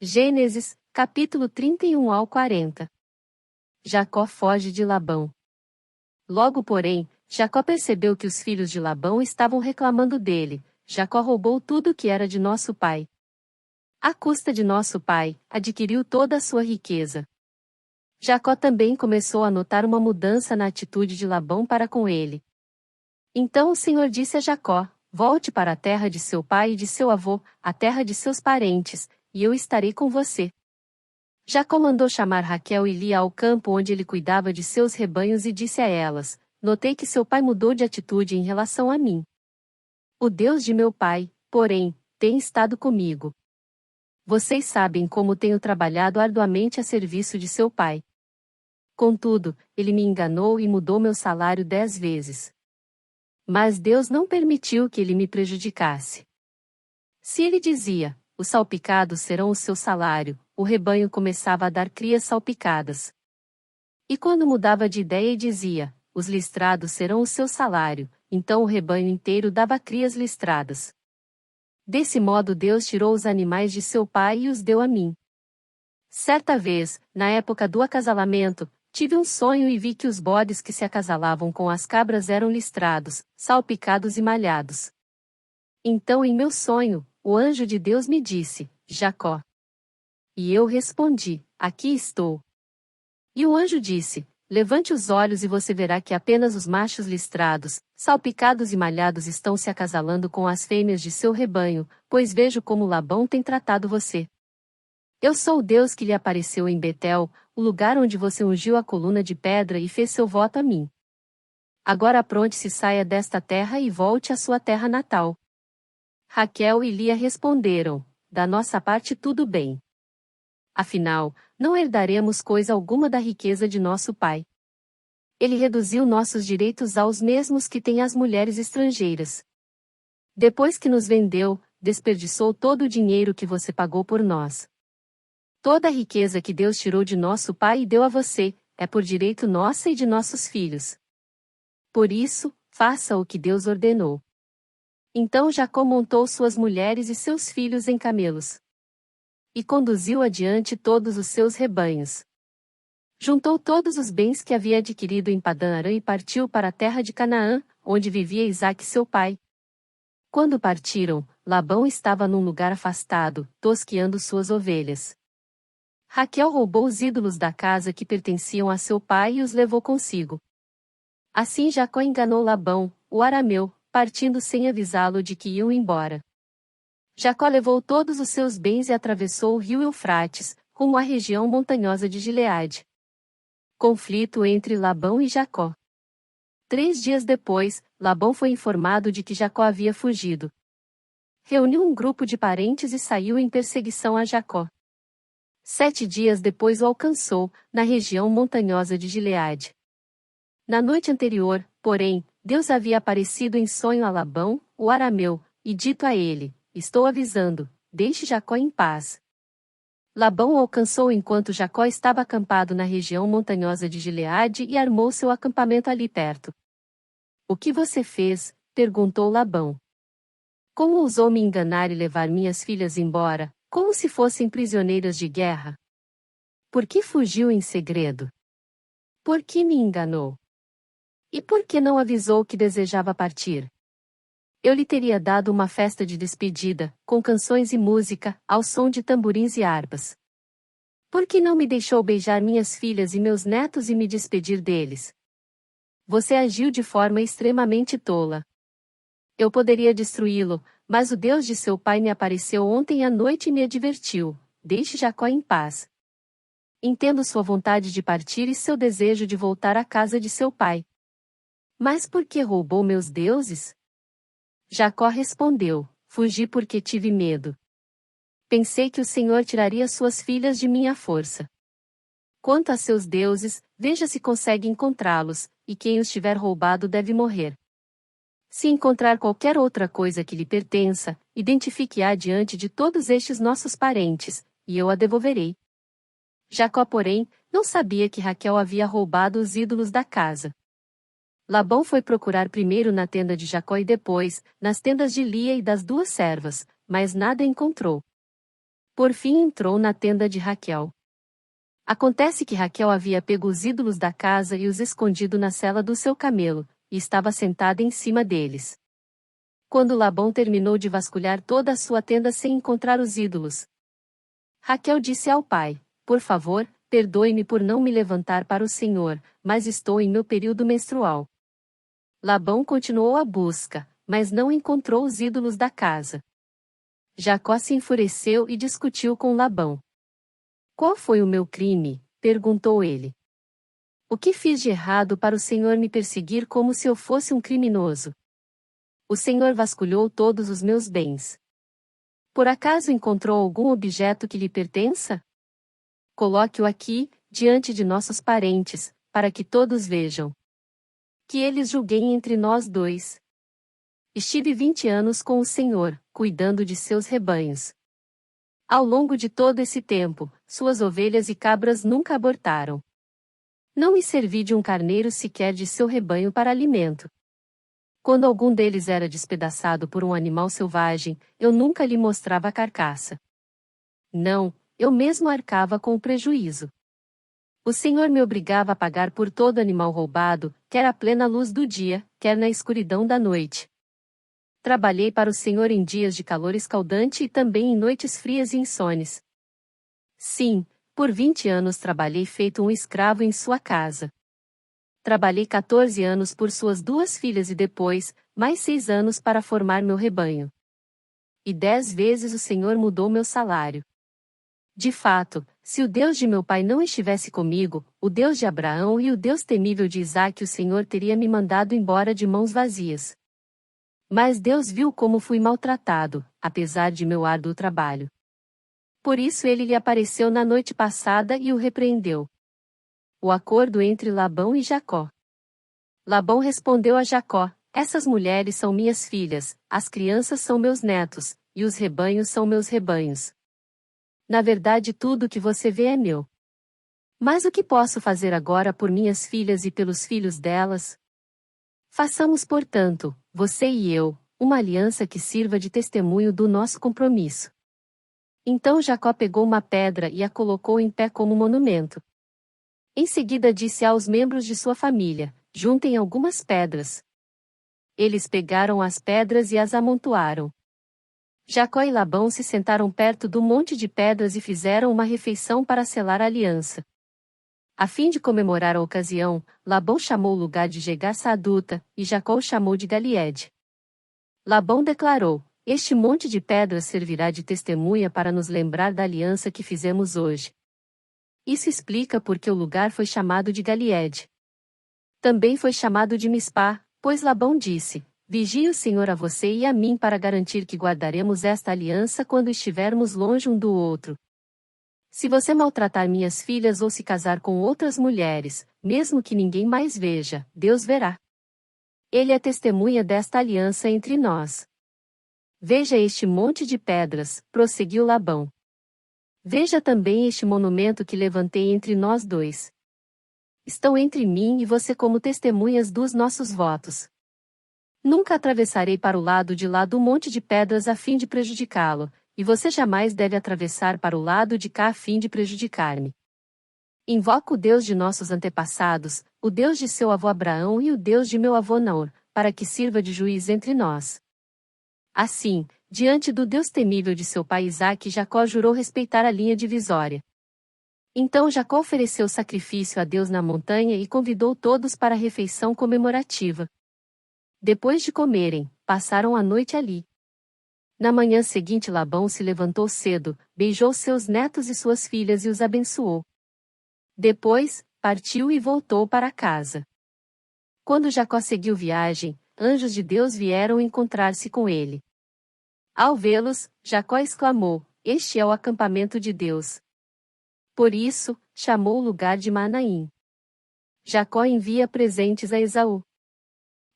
Gênesis, capítulo 31 ao 40. Jacó foge de Labão. Logo, porém, Jacó percebeu que os filhos de Labão estavam reclamando dele. Jacó roubou tudo que era de nosso pai. À custa de nosso pai, adquiriu toda a sua riqueza. Jacó também começou a notar uma mudança na atitude de Labão para com ele. Então o Senhor disse a Jacó: volte para a terra de seu pai e de seu avô, a terra de seus parentes, e eu estarei com você. Jacó mandou chamar Raquel e Lia ao campo onde ele cuidava de seus rebanhos e disse a elas: notei que seu pai mudou de atitude em relação a mim. O Deus de meu pai, porém, tem estado comigo. Vocês sabem como tenho trabalhado arduamente a serviço de seu pai. Contudo, ele me enganou e mudou meu salário 10 vezes. Mas Deus não permitiu que ele me prejudicasse. Se ele dizia: os salpicados serão o seu salário, o rebanho começava a dar crias salpicadas. E quando mudava de ideia e dizia: os listrados serão o seu salário, então o rebanho inteiro dava crias listradas. Desse modo Deus tirou os animais de seu pai e os deu a mim. Certa vez, na época do acasalamento, tive um sonho e vi que os bodes que se acasalavam com as cabras eram listrados, salpicados e malhados. Então em meu sonho, o anjo de Deus me disse: Jacó. E eu respondi: aqui estou. E o anjo disse: levante os olhos e você verá que apenas os machos listrados, salpicados e malhados estão se acasalando com as fêmeas de seu rebanho, pois vejo como Labão tem tratado você. Eu sou o Deus que lhe apareceu em Betel, o lugar onde você ungiu a coluna de pedra e fez seu voto a mim. Agora apronte-se, saia desta terra e volte à sua terra natal. Raquel e Lia responderam: da nossa parte tudo bem. Afinal, não herdaremos coisa alguma da riqueza de nosso pai. Ele reduziu nossos direitos aos mesmos que têm as mulheres estrangeiras. Depois que nos vendeu, desperdiçou todo o dinheiro que você pagou por nós. Toda a riqueza que Deus tirou de nosso pai e deu a você, é por direito nossa e de nossos filhos. Por isso, faça o que Deus ordenou. Então Jacó montou suas mulheres e seus filhos em camelos. E conduziu adiante todos os seus rebanhos. Juntou todos os bens que havia adquirido em Padã-Arã e partiu para a terra de Canaã, onde vivia Isaque seu pai. Quando partiram, Labão estava num lugar afastado, tosqueando suas ovelhas. Raquel roubou os ídolos da casa que pertenciam a seu pai e os levou consigo. Assim Jacó enganou Labão, o arameu, partindo sem avisá-lo de que iam embora. Jacó levou todos os seus bens e atravessou o rio Eufrates, rumo à região montanhosa de Gileade. Conflito entre Labão e Jacó. 3 dias depois, Labão foi informado de que Jacó havia fugido. Reuniu um grupo de parentes e saiu em perseguição a Jacó. 7 dias depois o alcançou, na região montanhosa de Gileade. Na noite anterior, porém, Deus havia aparecido em sonho a Labão, o arameu, e dito a ele: estou avisando, deixe Jacó em paz. Labão o alcançou enquanto Jacó estava acampado na região montanhosa de Gileade e armou seu acampamento ali perto. O que você fez? Perguntou Labão. Como ousou me enganar e levar minhas filhas embora, como se fossem prisioneiras de guerra? Por que fugiu em segredo? Por que me enganou? E por que não avisou que desejava partir? Eu lhe teria dado uma festa de despedida, com canções e música, ao som de tamborins e harpas. Por que não me deixou beijar minhas filhas e meus netos e me despedir deles? Você agiu de forma extremamente tola. Eu poderia destruí-lo, mas o Deus de seu pai me apareceu ontem à noite e me advertiu: deixe Jacó em paz. Entendo sua vontade de partir e seu desejo de voltar à casa de seu pai. Mas por que roubou meus deuses? Jacó respondeu: fugi porque tive medo. Pensei que o Senhor tiraria suas filhas de minha força. Quanto a seus deuses, veja se consegue encontrá-los, e quem os tiver roubado deve morrer. Se encontrar qualquer outra coisa que lhe pertença, identifique-a diante de todos estes nossos parentes, e eu a devolverei. Jacó, porém, não sabia que Raquel havia roubado os ídolos da casa. Labão foi procurar primeiro na tenda de Jacó e depois, nas tendas de Lia e das 2 servas, mas nada encontrou. Por fim entrou na tenda de Raquel. Acontece que Raquel havia pego os ídolos da casa e os escondido na sela do seu camelo, e estava sentada em cima deles. Quando Labão terminou de vasculhar toda a sua tenda sem encontrar os ídolos, Raquel disse ao pai: Por favor, perdoe-me por não me levantar para o Senhor, mas estou em meu período menstrual. Labão continuou a busca, mas não encontrou os ídolos da casa. Jacó se enfureceu e discutiu com Labão. Qual foi o meu crime? Perguntou ele. O que fiz de errado para o Senhor me perseguir como se eu fosse um criminoso? O Senhor vasculhou todos os meus bens. Por acaso encontrou algum objeto que lhe pertença? Coloque-o aqui, diante de nossos parentes, para que todos vejam. Que eles julguem entre nós dois. Estive 20 anos com o Senhor, cuidando de seus rebanhos. Ao longo de todo esse tempo, suas ovelhas e cabras nunca abortaram. Não me servi de um carneiro sequer de seu rebanho para alimento. Quando algum deles era despedaçado por um animal selvagem, eu nunca lhe mostrava a carcaça. Não, eu mesmo arcava com o prejuízo. O Senhor me obrigava a pagar por todo animal roubado, quer à plena luz do dia, quer na escuridão da noite. Trabalhei para o Senhor em dias de calor escaldante e também em noites frias e insones. Sim, por 20 anos trabalhei feito um escravo em sua casa. Trabalhei 14 anos por suas 2 filhas e depois, mais 6 anos para formar meu rebanho. E 10 vezes o Senhor mudou meu salário. De fato, se o Deus de meu pai não estivesse comigo, o Deus de Abraão e o Deus temível de Isaque, o Senhor teria me mandado embora de mãos vazias. Mas Deus viu como fui maltratado, apesar de meu árduo trabalho. Por isso ele lhe apareceu na noite passada e o repreendeu. O acordo entre Labão e Jacó. Labão respondeu a Jacó: Essas mulheres são minhas filhas, as crianças são meus netos, e os rebanhos são meus rebanhos. Na verdade, tudo o que você vê é meu. Mas o que posso fazer agora por minhas filhas e pelos filhos delas? Façamos, portanto, você e eu, uma aliança que sirva de testemunho do nosso compromisso. Então Jacó pegou uma pedra e a colocou em pé como monumento. Em seguida disse aos membros de sua família: Juntem algumas pedras. Eles pegaram as pedras e as amontoaram. Jacó e Labão se sentaram perto do monte de pedras e fizeram uma refeição para selar a aliança. A fim de comemorar a ocasião, Labão chamou o lugar de Jegar-Saaduta, e Jacó o chamou de Galiede. Labão declarou: Este monte de pedras servirá de testemunha para nos lembrar da aliança que fizemos hoje. Isso explica por que o lugar foi chamado de Galiede. Também foi chamado de Mispá, pois Labão disse: Vigie o Senhor a você e a mim para garantir que guardaremos esta aliança quando estivermos longe um do outro. Se você maltratar minhas filhas ou se casar com outras mulheres, mesmo que ninguém mais veja, Deus verá. Ele é testemunha desta aliança entre nós. Veja este monte de pedras, prosseguiu Labão. Veja também este monumento que levantei entre nós dois. Estão entre mim e você como testemunhas dos nossos votos. Nunca atravessarei para o lado de lá do monte de pedras a fim de prejudicá-lo, e você jamais deve atravessar para o lado de cá a fim de prejudicar-me. Invoco o Deus de nossos antepassados, o Deus de seu avô Abraão e o Deus de meu avô Naor, para que sirva de juiz entre nós. Assim, diante do Deus temível de seu pai Isaque, Jacó jurou respeitar a linha divisória. Então Jacó ofereceu sacrifício a Deus na montanha e convidou todos para a refeição comemorativa. Depois de comerem, passaram a noite ali. Na manhã seguinte Labão se levantou cedo, beijou seus netos e suas filhas e os abençoou. Depois, partiu e voltou para casa. Quando Jacó seguiu viagem, anjos de Deus vieram encontrar-se com ele. Ao vê-los, Jacó exclamou: Este é o acampamento de Deus. Por isso, chamou o lugar de Manaim. Jacó envia presentes a Esaú.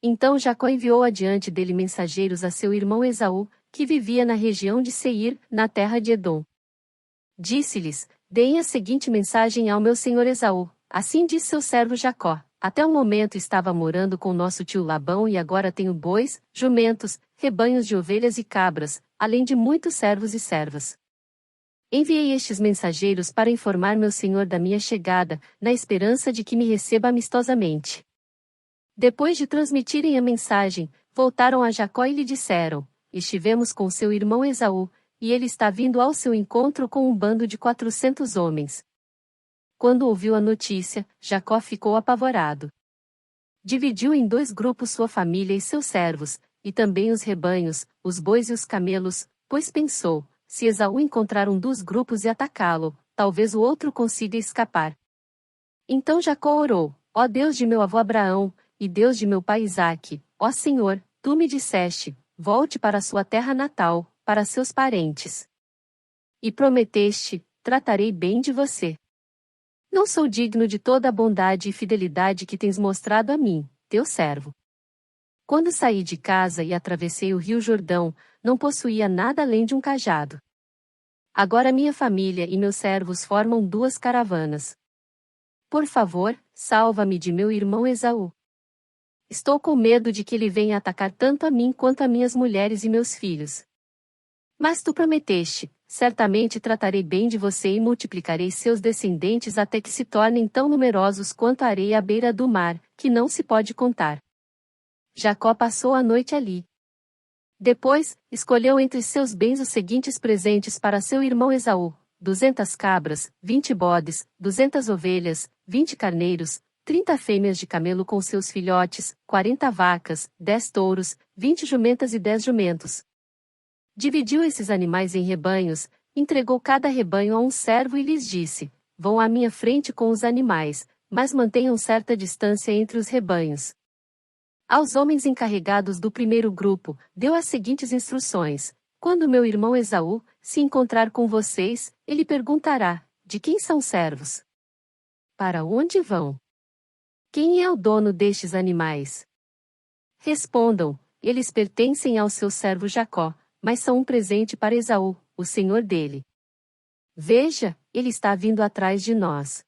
Então Jacó enviou adiante dele mensageiros a seu irmão Esaú, que vivia na região de Seir, na terra de Edom. Disse-lhes: Deem a seguinte mensagem ao meu senhor Esaú: Assim diz seu servo Jacó: Até o momento estava morando com nosso tio Labão e agora tenho bois, jumentos, rebanhos de ovelhas e cabras, além de muitos servos e servas. Enviei estes mensageiros para informar meu senhor da minha chegada, na esperança de que me receba amistosamente. Depois de transmitirem a mensagem, voltaram a Jacó e lhe disseram: Estivemos com seu irmão Esaú, e ele está vindo ao seu encontro com um bando de 400 homens. Quando ouviu a notícia, Jacó ficou apavorado. Dividiu em 2 grupos sua família e seus servos, e também os rebanhos, os bois e os camelos, pois pensou: se Esaú encontrar um dos grupos e atacá-lo, talvez o outro consiga escapar. Então Jacó orou: Ó Deus de meu avô Abraão, e Deus de meu pai Isaque, ó Senhor, tu me disseste: volte para sua terra natal, para seus parentes. E prometeste: tratarei bem de você. Não sou digno de toda a bondade e fidelidade que tens mostrado a mim, teu servo. Quando saí de casa e atravessei o rio Jordão, não possuía nada além de um cajado. Agora minha família e meus servos formam 2 caravanas. Por favor, salva-me de meu irmão Esaú. Estou com medo de que ele venha atacar tanto a mim quanto a minhas mulheres e meus filhos. Mas tu prometeste: certamente tratarei bem de você e multiplicarei seus descendentes até que se tornem tão numerosos quanto a areia à beira do mar, que não se pode contar. Jacó passou a noite ali. Depois, escolheu entre seus bens os seguintes presentes para seu irmão Esaú: 200 cabras, 20 bodes, 200 ovelhas, 20 carneiros, 30 fêmeas de camelo com seus filhotes, 40 vacas, 10 touros, 20 jumentas e 10 jumentos. Dividiu esses animais em rebanhos, entregou cada rebanho a um servo e lhes disse: vão à minha frente com os animais, mas mantenham certa distância entre os rebanhos. Aos homens encarregados do primeiro grupo, deu as seguintes instruções: quando meu irmão Esaú se encontrar com vocês, ele perguntará: de quem são servos? Para onde vão? Quem é o dono destes animais? Respondam: eles pertencem ao seu servo Jacó, mas são um presente para Esaú, o senhor dele. Veja, ele está vindo atrás de nós.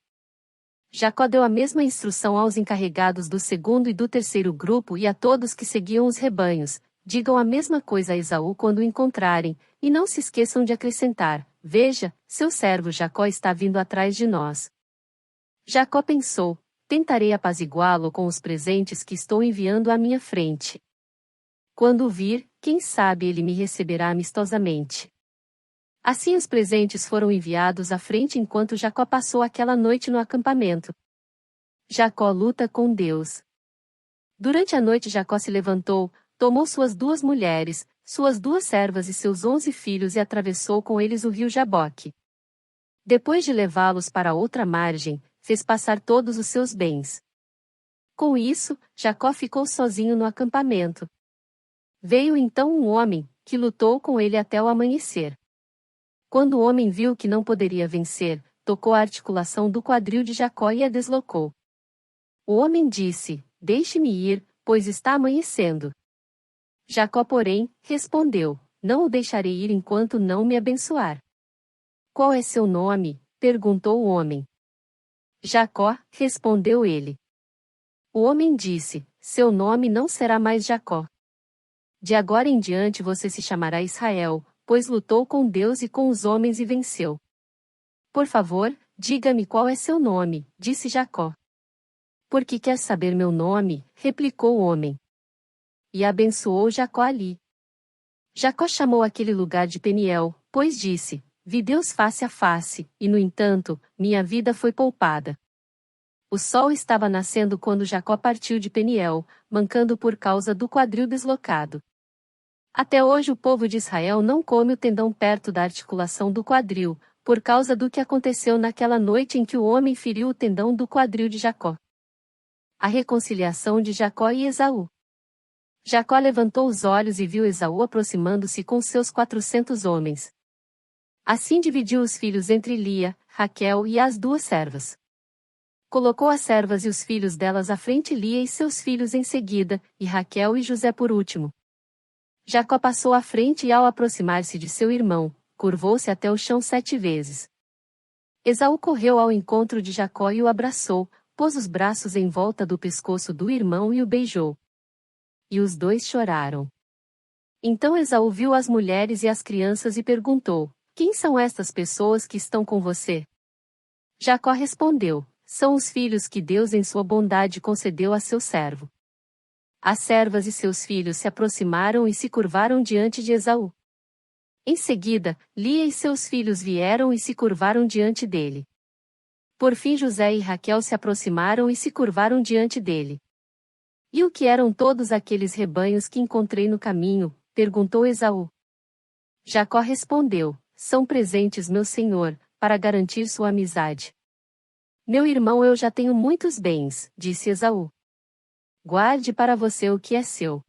Jacó deu a mesma instrução aos encarregados do segundo e do terceiro grupo e a todos que seguiam os rebanhos: digam a mesma coisa a Esaú quando o encontrarem, e não se esqueçam de acrescentar: veja, seu servo Jacó está vindo atrás de nós. Jacó pensou: tentarei apaziguá-lo com os presentes que estou enviando à minha frente. Quando o vir, quem sabe ele me receberá amistosamente. Assim os presentes foram enviados à frente enquanto Jacó passou aquela noite no acampamento. Jacó luta com Deus. Durante a noite Jacó se levantou, tomou suas 2 mulheres, suas 2 servas e seus 11 filhos e atravessou com eles o rio Jaboque. Depois de levá-los para outra margem, fez passar todos os seus bens. Com isso, Jacó ficou sozinho no acampamento. Veio então um homem, que lutou com ele até o amanhecer. Quando o homem viu que não poderia vencer, tocou a articulação do quadril de Jacó e a deslocou. O homem disse: deixe-me ir, pois está amanhecendo. Jacó, porém, respondeu: não o deixarei ir enquanto não me abençoar. Qual é seu nome? Perguntou o homem. Jacó, respondeu ele. O homem disse: seu nome não será mais Jacó. De agora em diante você se chamará Israel, pois lutou com Deus e com os homens e venceu. Por favor, diga-me qual é seu nome, disse Jacó. Por que quer saber meu nome? Replicou o homem. E abençoou Jacó ali. Jacó chamou aquele lugar de Peniel, pois disse: vi Deus face a face, e no entanto, minha vida foi poupada. O sol estava nascendo quando Jacó partiu de Peniel, mancando por causa do quadril deslocado. Até hoje o povo de Israel não come o tendão perto da articulação do quadril, por causa do que aconteceu naquela noite em que o homem feriu o tendão do quadril de Jacó. A reconciliação de Jacó e Esaú. Jacó levantou os olhos e viu Esaú aproximando-se com seus 400 homens. Assim dividiu os filhos entre Lia, Raquel e as 2 servas. Colocou as servas e os filhos delas à frente, Lia e seus filhos em seguida, e Raquel e José por último. Jacó passou à frente e, ao aproximar-se de seu irmão, curvou-se até o chão 7 vezes. Esaú correu ao encontro de Jacó e o abraçou, pôs os braços em volta do pescoço do irmão e o beijou. E os 2 choraram. Então Esaú viu as mulheres e as crianças e perguntou: Quem são estas pessoas que estão com você? Jacó respondeu: São os filhos que Deus em sua bondade concedeu a seu servo. As servas e seus filhos se aproximaram e se curvaram diante de Esaú. Em seguida, Lia e seus filhos vieram e se curvaram diante dele. Por fim José e Raquel se aproximaram e se curvaram diante dele. E o que eram todos aqueles rebanhos que encontrei no caminho? Perguntou Esaú. Jacó respondeu: São presentes, meu senhor, para garantir sua amizade. Meu irmão, eu já tenho muitos bens, disse Esaú. Guarde para você o que é seu.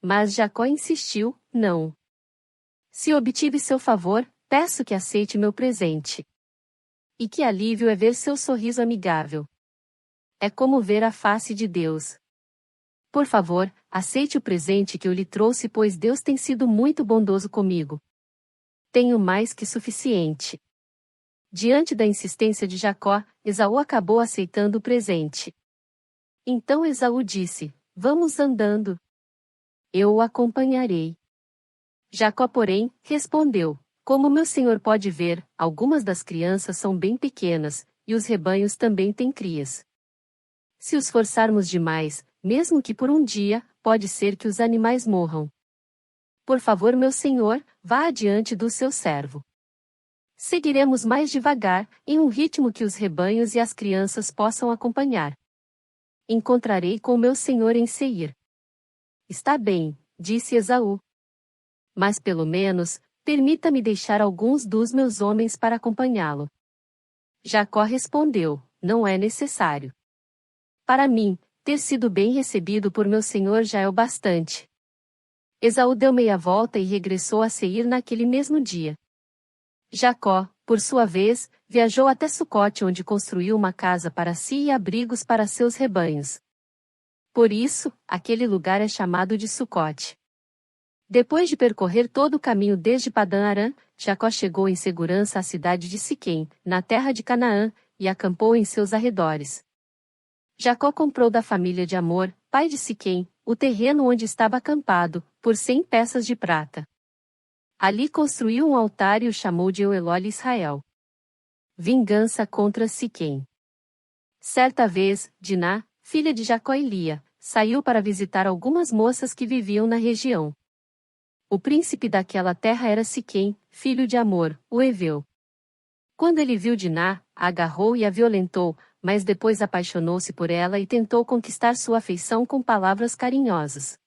Mas Jacó insistiu: Não. Se obtive seu favor, peço que aceite meu presente. E que alívio é ver seu sorriso amigável. É como ver a face de Deus. Por favor, aceite o presente que eu lhe trouxe, pois Deus tem sido muito bondoso comigo. Tenho mais que suficiente. Diante da insistência de Jacó, Esaú acabou aceitando o presente. Então Esaú disse: Vamos andando. Eu o acompanharei. Jacó, porém, respondeu: Como meu senhor pode ver, algumas das crianças são bem pequenas, e os rebanhos também têm crias. Se os forçarmos demais, mesmo que por um dia, pode ser que os animais morram. Por favor, meu senhor, vá adiante do seu servo. Seguiremos mais devagar, em um ritmo que os rebanhos e as crianças possam acompanhar. Encontrarei com meu senhor em Seir. Está bem, disse Esaú. Mas pelo menos, permita-me deixar alguns dos meus homens para acompanhá-lo. Jacó respondeu: Não é necessário. Para mim, ter sido bem recebido por meu senhor já é o bastante. Esaú deu meia volta e regressou a Seir naquele mesmo dia. Jacó, por sua vez, viajou até Sucote, onde construiu uma casa para si e abrigos para seus rebanhos. Por isso, aquele lugar é chamado de Sucote. Depois de percorrer todo o caminho desde Padã-Arã, Jacó chegou em segurança à cidade de Siquém, na terra de Canaã, e acampou em seus arredores. Jacó comprou da família de Amor, pai de Siquém, o terreno onde estava acampado, por 100 peças de prata. Ali construiu um altar e o chamou de Euelol-Israel. Vingança contra Siquém. Certa vez, Diná, filha de Jacó e Lia, saiu para visitar algumas moças que viviam na região. O príncipe daquela terra era Siquém, filho de Amor, o heveu. Quando ele viu Diná, a agarrou e a violentou, mas depois apaixonou-se por ela e tentou conquistar sua afeição com palavras carinhosas.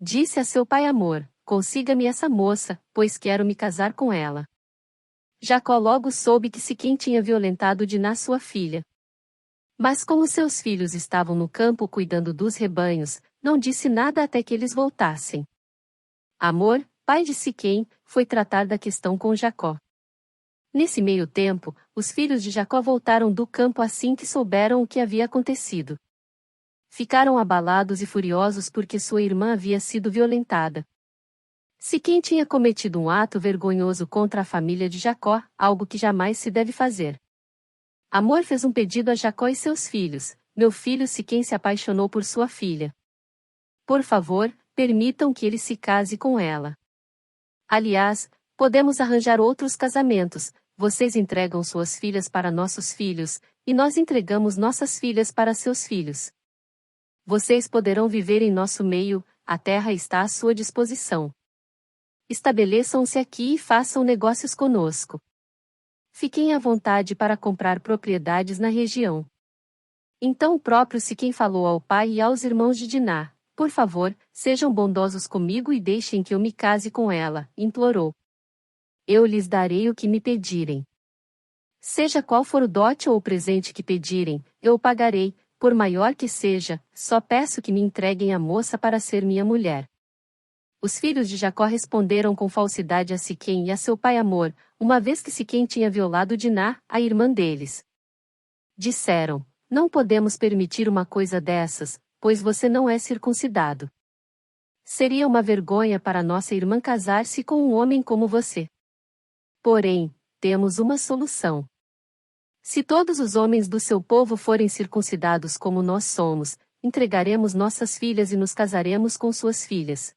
Disse a seu pai Amor: Consiga-me essa moça, pois quero me casar com ela. Jacó logo soube que Siquém tinha violentado Diná, sua filha. Mas como seus filhos estavam no campo cuidando dos rebanhos, não disse nada até que eles voltassem. Amor, pai de Siquém, foi tratar da questão com Jacó. Nesse meio tempo, os filhos de Jacó voltaram do campo assim que souberam o que havia acontecido. Ficaram abalados e furiosos porque sua irmã havia sido violentada. Siquém tinha cometido um ato vergonhoso contra a família de Jacó, algo que jamais se deve fazer. Amor fez um pedido a Jacó e seus filhos: Meu filho Siquém se apaixonou por sua filha. Por favor, permitam que ele se case com ela. Aliás, podemos arranjar outros casamentos, vocês entregam suas filhas para nossos filhos, e nós entregamos nossas filhas para seus filhos. Vocês poderão viver em nosso meio, a terra está à sua disposição. Estabeleçam-se aqui e façam negócios conosco. Fiquem à vontade para comprar propriedades na região. Então o próprio Siquém falou ao pai e aos irmãos de Diná: Por favor, sejam bondosos comigo e deixem que eu me case com ela, implorou. Eu lhes darei o que me pedirem. Seja qual for o dote ou o presente que pedirem, eu o pagarei, por maior que seja, só peço que me entreguem a moça para ser minha mulher. Os filhos de Jacó responderam com falsidade a Siquém e a seu pai Amor, uma vez que Siquém tinha violado Diná, a irmã deles. Disseram: Não podemos permitir uma coisa dessas, pois você não é circuncidado. Seria uma vergonha para nossa irmã casar-se com um homem como você. Porém, temos uma solução. Se todos os homens do seu povo forem circuncidados como nós somos, entregaremos nossas filhas e nos casaremos com suas filhas.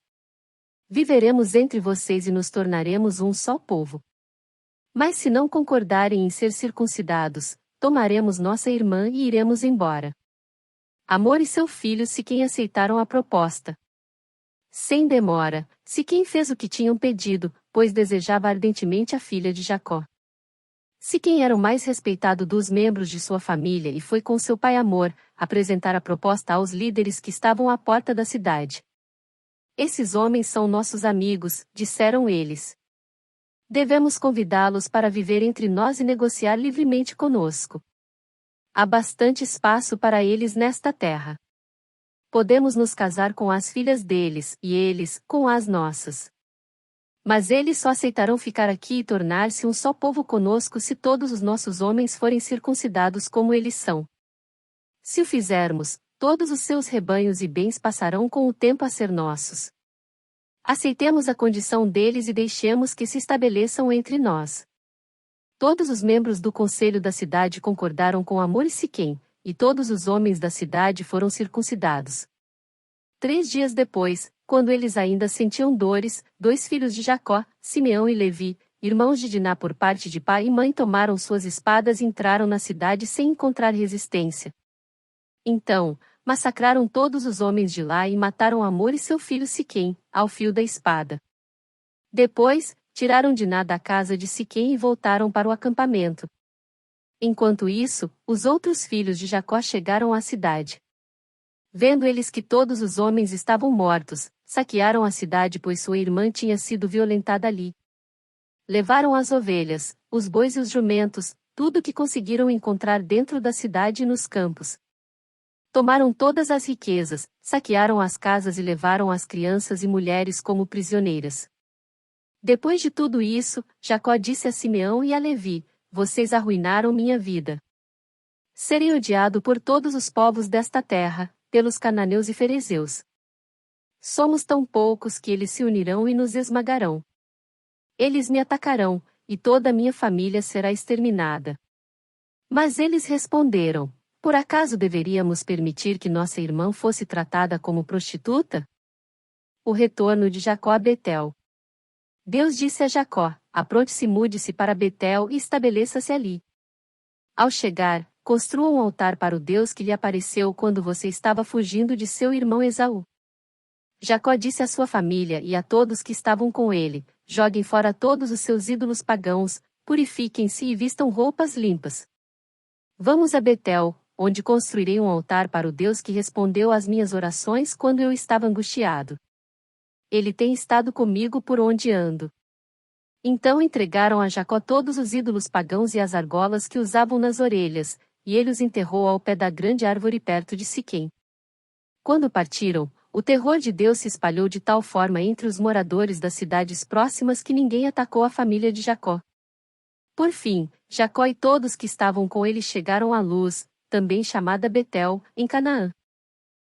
Viveremos entre vocês e nos tornaremos um só povo. Mas se não concordarem em ser circuncidados, tomaremos nossa irmã e iremos embora. Amor e seu filho Siquém aceitaram a proposta. Sem demora, Siquém fez o que tinham pedido, pois desejava ardentemente a filha de Jacó. Siquém era o mais respeitado dos membros de sua família e foi com seu pai Amor apresentar a proposta aos líderes que estavam à porta da cidade. Esses homens são nossos amigos, disseram eles. Devemos convidá-los para viver entre nós e negociar livremente conosco. Há bastante espaço para eles nesta terra. Podemos nos casar com as filhas deles, e eles, com as nossas. Mas eles só aceitarão ficar aqui e tornar-se um só povo conosco se todos os nossos homens forem circuncidados como eles são. Se o fizermos, todos os seus rebanhos e bens passarão com o tempo a ser nossos. Aceitemos a condição deles e deixemos que se estabeleçam entre nós. Todos os membros do conselho da cidade concordaram com Amor e Siquém, e todos os homens da cidade foram circuncidados. 3 dias depois, quando eles ainda sentiam dores, 2 filhos de Jacó, Simeão e Levi, irmãos de Diná por parte de pai e mãe, tomaram suas espadas e entraram na cidade sem encontrar resistência. Então, massacraram todos os homens de lá e mataram Amor e seu filho Siquém, ao fio da espada. Depois, tiraram Diná da casa de Siquém e voltaram para o acampamento. Enquanto isso, os outros filhos de Jacó chegaram à cidade. Vendo eles que todos os homens estavam mortos, saquearam a cidade pois sua irmã tinha sido violentada ali. Levaram as ovelhas, os bois e os jumentos, tudo que conseguiram encontrar dentro da cidade e nos campos. Tomaram todas as riquezas, saquearam as casas e levaram as crianças e mulheres como prisioneiras. Depois de tudo isso, Jacó disse a Simeão e a Levi: vocês arruinaram minha vida. Serei odiado por todos os povos desta terra, pelos cananeus e ferezeus. Somos tão poucos que eles se unirão e nos esmagarão. Eles me atacarão, e toda a minha família será exterminada. Mas eles responderam: por acaso deveríamos permitir que nossa irmã fosse tratada como prostituta? O retorno de Jacó a Betel. Deus disse a Jacó: apronte-se, mude-se para Betel e estabeleça-se ali. Ao chegar, construa um altar para o Deus que lhe apareceu quando você estava fugindo de seu irmão Esaú. Jacó disse à sua família e a todos que estavam com ele: joguem fora todos os seus ídolos pagãos, purifiquem-se e vistam roupas limpas. Vamos a Betel, onde construirei um altar para o Deus que respondeu às minhas orações quando eu estava angustiado. Ele tem estado comigo por onde ando. Então entregaram a Jacó todos os ídolos pagãos e as argolas que usavam nas orelhas, e ele os enterrou ao pé da grande árvore perto de Siquém. Quando partiram, o terror de Deus se espalhou de tal forma entre os moradores das cidades próximas que ninguém atacou a família de Jacó. Por fim, Jacó e todos que estavam com ele chegaram à Luz, também chamada Betel, em Canaã.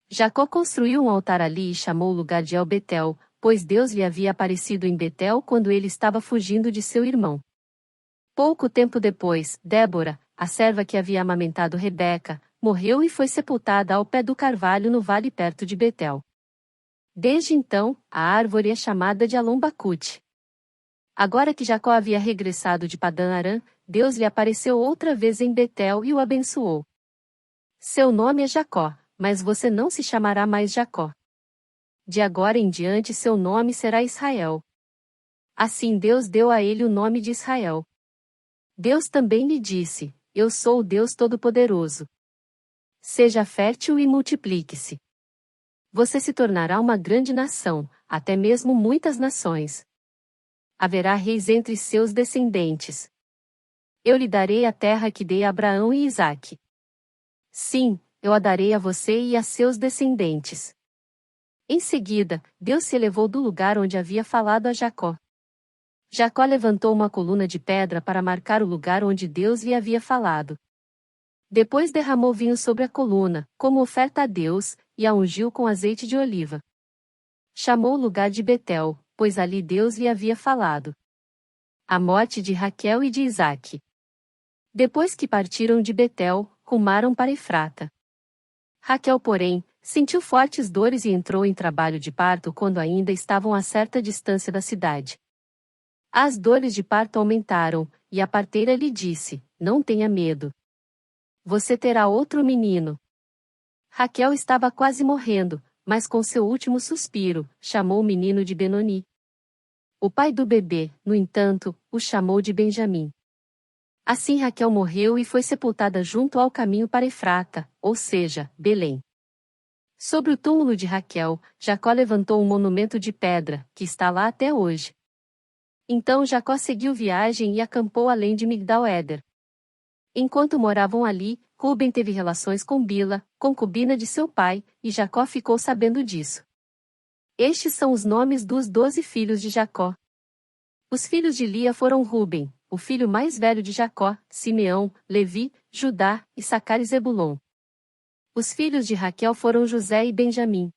Jacó construiu um altar ali e chamou o lugar de El-Betel, pois Deus lhe havia aparecido em Betel quando ele estava fugindo de seu irmão. Pouco tempo depois, Débora, a serva que havia amamentado Rebeca, morreu e foi sepultada ao pé do carvalho no vale perto de Betel. Desde então, a árvore é chamada de Alon-Bacute. Agora que Jacó havia regressado de Padã-Arã, Deus lhe apareceu outra vez em Betel e o abençoou. Seu nome é Jacó, mas você não se chamará mais Jacó. De agora em diante seu nome será Israel. Assim Deus deu a ele o nome de Israel. Deus também lhe disse: eu sou o Deus Todo-Poderoso. Seja fértil e multiplique-se. Você se tornará uma grande nação, até mesmo muitas nações. Haverá reis entre seus descendentes. Eu lhe darei a terra que dei a Abraão e Isaque. Sim, eu a darei a você e a seus descendentes. Em seguida, Deus se elevou do lugar onde havia falado a Jacó. Jacó levantou uma coluna de pedra para marcar o lugar onde Deus lhe havia falado. Depois derramou vinho sobre a coluna, como oferta a Deus, e a ungiu com azeite de oliva. Chamou o lugar de Betel, pois ali Deus lhe havia falado. A morte de Raquel e de Isaque. Depois que partiram de Betel, rumaram para Efrata. Raquel, porém, sentiu fortes dores e entrou em trabalho de parto quando ainda estavam a certa distância da cidade. As dores de parto aumentaram, e a parteira lhe disse: Não tenha medo. Você terá outro menino. Raquel estava quase morrendo, mas com seu último suspiro, chamou o menino de Benoni. O pai do bebê, no entanto, o chamou de Benjamim. Assim Raquel morreu e foi sepultada junto ao caminho para Efrata, ou seja, Belém. Sobre o túmulo de Raquel, Jacó levantou um monumento de pedra, que está lá até hoje. Então Jacó seguiu viagem e acampou além de Migdal-Éder. Enquanto moravam ali, Ruben teve relações com Bila, concubina de seu pai, e Jacó ficou sabendo disso. Estes são os nomes dos 12 filhos de Jacó. Os filhos de Lia foram Ruben, o filho mais velho de Jacó, Simeão, Levi, Judá, Issacar e Zebulon. Os filhos de Raquel foram José e Benjamim.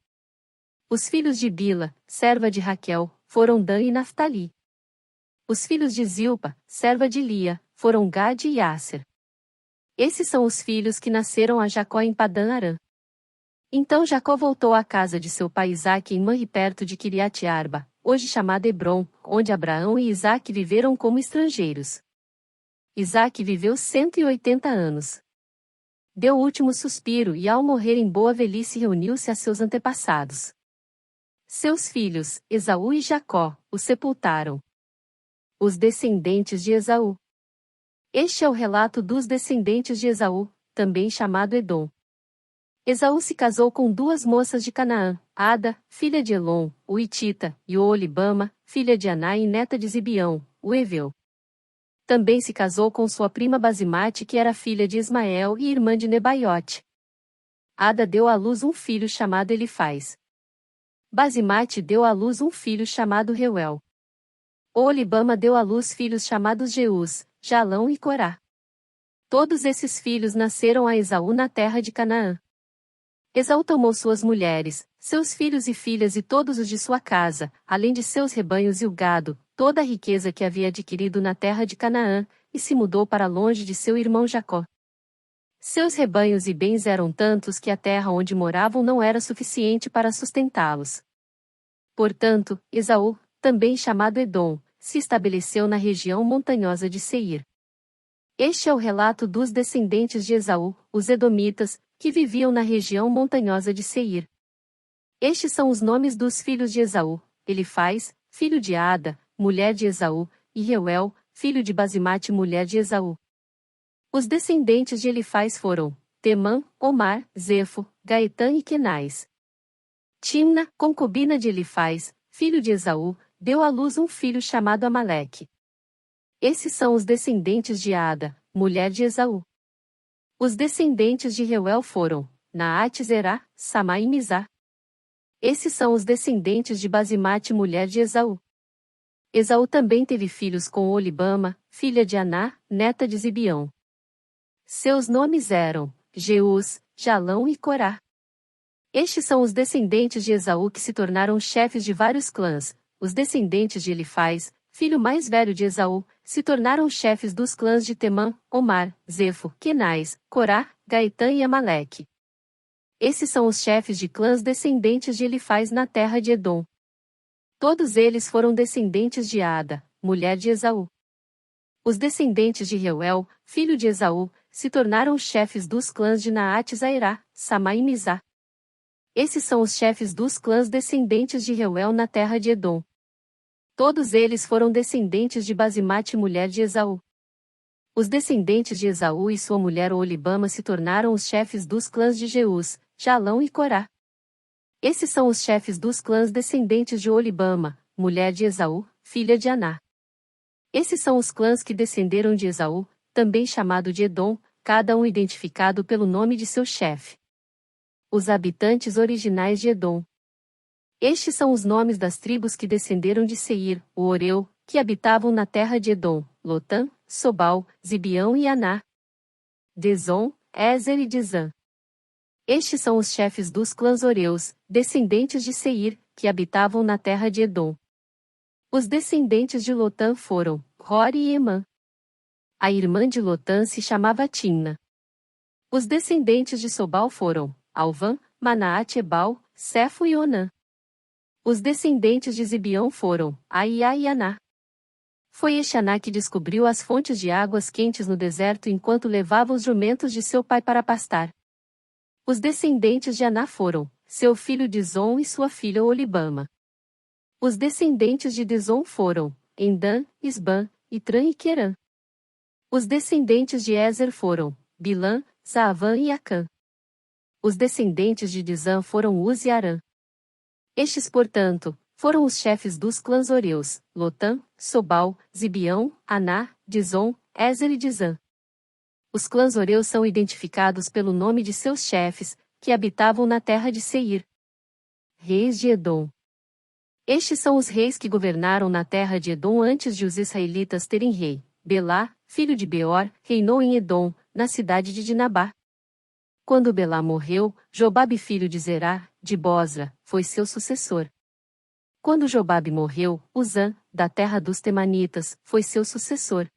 Os filhos de Bila, serva de Raquel, foram Dan e Naftali. Os filhos de Zilpa, serva de Lia, foram Gade e Asser. Esses são os filhos que nasceram a Jacó em Padã-Arã. Então Jacó voltou à casa de seu pai Isaque em Manre perto de Quiriate-Arba, hoje chamada Hebrom, onde Abraão e Isaque viveram como estrangeiros. Isaque viveu 180 anos. Deu o último suspiro e ao morrer em boa velhice reuniu-se a seus antepassados. Seus filhos, Esaú e Jacó, o sepultaram. Os descendentes de Esaú. Este é o relato dos descendentes de Esaú, também chamado Edom. Esaú se casou com duas moças de Canaã, Ada, filha de Elon, o Hitita, e Oolibama, filha de Aná e neta de Zibeão, o Heveu. Também se casou com sua prima Basimate, que era filha de Ismael e irmã de Nebaiote. Ada deu à luz um filho chamado Elifaz. Basimate deu à luz um filho chamado Reuel. Oolibama deu à luz filhos chamados Jeus, Jalão e Corá. Todos esses filhos nasceram a Esaú na terra de Canaã. Esaú tomou suas mulheres, seus filhos e filhas e todos os de sua casa, além de seus rebanhos e o gado, toda a riqueza que havia adquirido na terra de Canaã, e se mudou para longe de seu irmão Jacó. Seus rebanhos e bens eram tantos que a terra onde moravam não era suficiente para sustentá-los. Portanto, Esaú, também chamado Edom, se estabeleceu na região montanhosa de Seir. Este é o relato dos descendentes de Esaú, os edomitas, que viviam na região montanhosa de Seir. Estes são os nomes dos filhos de Esaú: Elifaz, filho de Ada, mulher de Esaú, e Reuel, filho de Basimate, mulher de Esaú. Os descendentes de Elifaz foram Temã, Omar, Zefo, Gaetã e Quenais. Timna, concubina de Elifaz, filho de Esaú, deu à luz um filho chamado Amaleque. Esses são os descendentes de Ada, mulher de Esaú. Os descendentes de Reuel foram Naate, Zerá, Samá e Mizá. Esses são os descendentes de Basimate, mulher de Esaú. Esaú também teve filhos com Oolibama, filha de Aná, neta de Zibeão. Seus nomes eram Jeus, Jalão e Corá. Estes são os descendentes de Esaú que se tornaram chefes de vários clãs. Os descendentes de Elifaz, filho mais velho de Esaú, se tornaram chefes dos clãs de Temã, Omar, Zefo, Quenais, Corá, Gaetã e Amaleque. Esses são os chefes de clãs descendentes de Elifaz na terra de Edom. Todos eles foram descendentes de Ada, mulher de Esaú. Os descendentes de Reuel, filho de Esaú, se tornaram chefes dos clãs de Naate, Zairá, Samá e Mizá. Esses são os chefes dos clãs descendentes de Reuel na terra de Edom. Todos eles foram descendentes de Basimate, mulher de Esaú. Os descendentes de Esaú e sua mulher Oolibama se tornaram os chefes dos clãs de Jeus, Jalão e Corá. Esses são os chefes dos clãs descendentes de Oolibama, mulher de Esaú, filha de Aná. Esses são os clãs que descenderam de Esaú, também chamado de Edom, cada um identificado pelo nome de seu chefe. Os habitantes originais de Edom. Estes são os nomes das tribos que descenderam de Seir, o Oreu, que habitavam na terra de Edom: Lotã, Sobal, Zibeão e Aná. Dezon, Ézer e Dizã. Estes são os chefes dos clãs Oreus, descendentes de Seir, que habitavam na terra de Edom. Os descendentes de Lotã foram Hori e Emã. A irmã de Lotã se chamava Timna. Os descendentes de Sobal foram Alvã, Manaate, Ebal, Cefo e Onã. Os descendentes de Zibeão foram Aiá e Aná. Foi este Aná que descobriu as fontes de águas quentes no deserto enquanto levava os jumentos de seu pai para pastar. Os descendentes de Aná foram seu filho Dizon e sua filha Olibama. Os descendentes de Dizon foram Endã, Isbã, Itrã e Querã. Os descendentes de Ezer foram Bilã, Zaavã e Acã. Os descendentes de Dizã foram Uz e Arã. Estes, portanto, foram os chefes dos clãs Oreus, Lotã, Sobal, Zibeão, Aná, Dizon, Ezer e Dizã. Os clãs Oreus são identificados pelo nome de seus chefes, que habitavam na terra de Seir. Reis de Edom. Estes são os reis que governaram na terra de Edom antes de os israelitas terem rei. Belá, filho de Beor, reinou em Edom, na cidade de Dinabá. Quando Belá morreu, Jobabe filho de Zerá, de Bosra, foi seu sucessor. Quando Jobabe morreu, Uzã, da terra dos Temanitas, foi seu sucessor.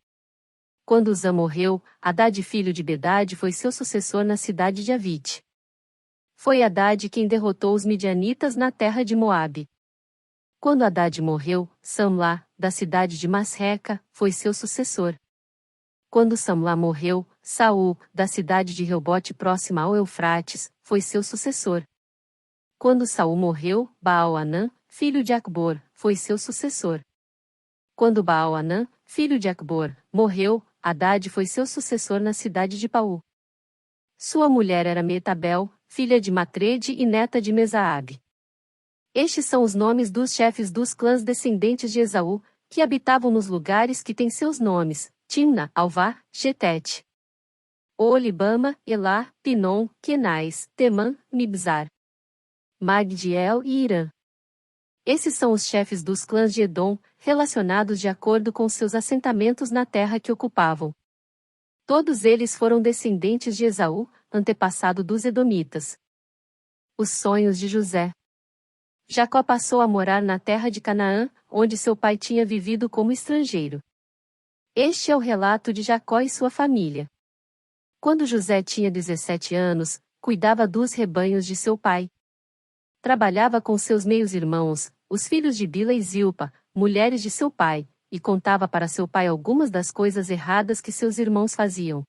Quando Uzã morreu, Hadade filho de Bedade foi seu sucessor na cidade de Avite. Foi Hadade quem derrotou os midianitas na terra de Moabe. Quando Hadade morreu, Samlá, da cidade de Masreca, foi seu sucessor. Quando Samlá morreu, Saul, da cidade de Reobote próxima ao Eufrates, foi seu sucessor. Quando Saul morreu, Baal-Anã, filho de Acbor, foi seu sucessor. Quando Baal-Anã, filho de Acbor, morreu, Hadade foi seu sucessor na cidade de Paú. Sua mulher era Metabel, filha de Matrede e neta de Mesaabe. Estes são os nomes dos chefes dos clãs descendentes de Esaú, que habitavam nos lugares que têm seus nomes: Timna, Alvá, Getete, Olibama, Elá, Pinom, Kenais, Temã, Mibzar, Magdiel e Irã. Esses são os chefes dos clãs de Edom, relacionados de acordo com seus assentamentos na terra que ocupavam. Todos eles foram descendentes de Esaú, antepassado dos Edomitas. Os sonhos de José. Jacó passou a morar na terra de Canaã, onde seu pai tinha vivido como estrangeiro. Este é o relato de Jacó e sua família. Quando José tinha 17 anos, cuidava dos rebanhos de seu pai. Trabalhava com seus meios-irmãos, os filhos de Bila e Zilpa, mulheres de seu pai, e contava para seu pai algumas das coisas erradas que seus irmãos faziam.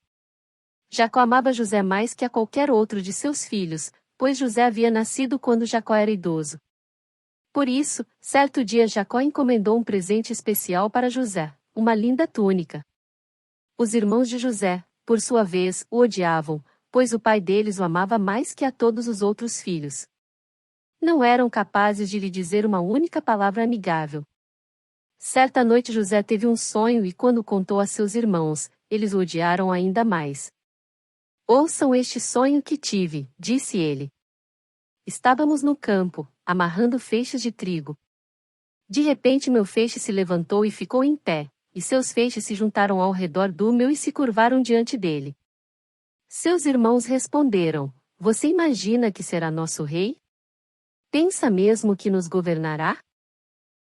Jacó amava José mais que a qualquer outro de seus filhos, pois José havia nascido quando Jacó era idoso. Por isso, certo dia Jacó encomendou um presente especial para José, uma linda túnica. Os irmãos de José, por sua vez, o odiavam, pois o pai deles o amava mais que a todos os outros filhos. Não eram capazes de lhe dizer uma única palavra amigável. Certa noite José teve um sonho e quando contou a seus irmãos, eles o odiaram ainda mais. Ouçam este sonho que tive, disse ele. Estávamos no campo, amarrando feixes de trigo. De repente meu feixe se levantou e ficou em pé, e seus feixes se juntaram ao redor do meu e se curvaram diante dele. Seus irmãos responderam: Você imagina que será nosso rei? Pensa mesmo que nos governará?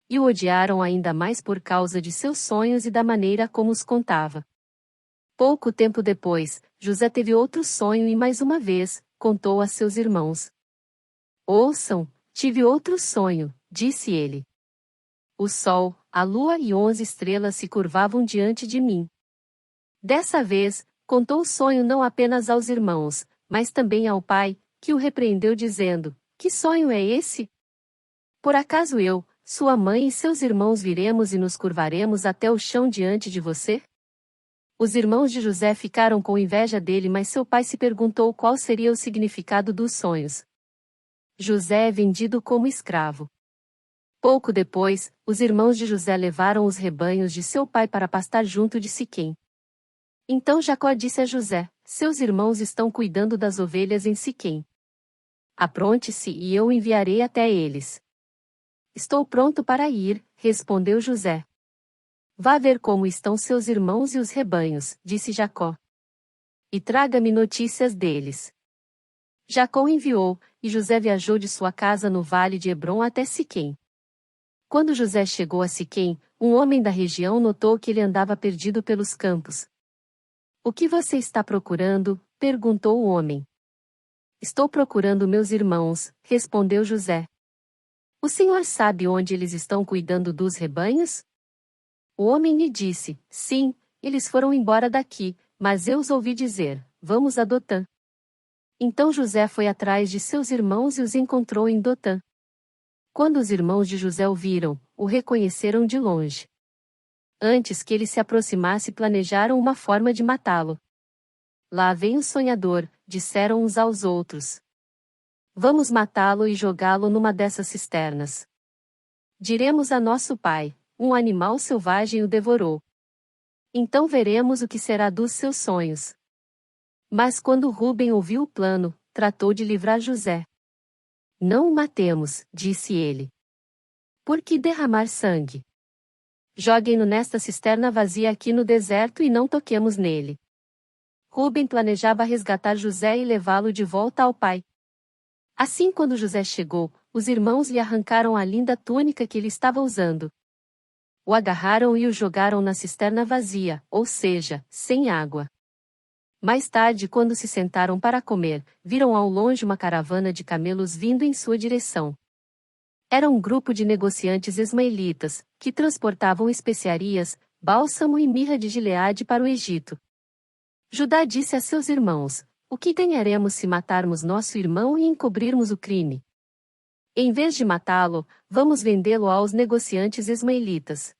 E o odiaram ainda mais por causa de seus sonhos e da maneira como os contava. Pouco tempo depois, José teve outro sonho e mais uma vez, contou a seus irmãos. Ouçam, tive outro sonho, disse ele. O sol, a lua e 11 estrelas se curvavam diante de mim. Dessa vez, contou o sonho não apenas aos irmãos, mas também ao pai, que o repreendeu dizendo: Que sonho é esse? Por acaso eu, sua mãe e seus irmãos viremos e nos curvaremos até o chão diante de você? Os irmãos de José ficaram com inveja dele, mas seu pai se perguntou qual seria o significado dos sonhos. José é vendido como escravo. Pouco depois, os irmãos de José levaram os rebanhos de seu pai para pastar junto de Siquém. Então Jacó disse a José: Seus irmãos estão cuidando das ovelhas em Siquém. Apronte-se e eu o enviarei até eles. Estou pronto para ir, respondeu José. Vá ver como estão seus irmãos e os rebanhos, disse Jacó. E traga-me notícias deles. Jacó enviou, e José viajou de sua casa no vale de Hebrom até Siquém. Quando José chegou a Siquém, um homem da região notou que ele andava perdido pelos campos. O que você está procurando? Perguntou o homem. Estou procurando meus irmãos, respondeu José. O senhor sabe onde eles estão cuidando dos rebanhos? O homem lhe disse: Sim, eles foram embora daqui, mas eu os ouvi dizer: Vamos a Dotã. Então José foi atrás de seus irmãos e os encontrou em Dotã. Quando os irmãos de José o viram, o reconheceram de longe. Antes que ele se aproximasse, planejaram uma forma de matá-lo. Lá vem o sonhador, disseram uns aos outros. Vamos matá-lo e jogá-lo numa dessas cisternas. Diremos a nosso pai: um animal selvagem o devorou. Então veremos o que será dos seus sonhos. Mas quando Rúben ouviu o plano, tratou de livrar José. Não o matemos, disse ele. Por que derramar sangue? Joguem-no nesta cisterna vazia aqui no deserto e não toquemos nele. Rúben planejava resgatar José e levá-lo de volta ao pai. Assim, quando José chegou, os irmãos lhe arrancaram a linda túnica que ele estava usando. O agarraram e o jogaram na cisterna vazia, ou seja, sem água. Mais tarde, quando se sentaram para comer, viram ao longe uma caravana de camelos vindo em sua direção. Era um grupo de negociantes ismaelitas, que transportavam especiarias, bálsamo e mirra de Gileade para o Egito. Judá disse a seus irmãos: O que ganharemos se matarmos nosso irmão e encobrirmos o crime? Em vez de matá-lo, vamos vendê-lo aos negociantes ismaelitas.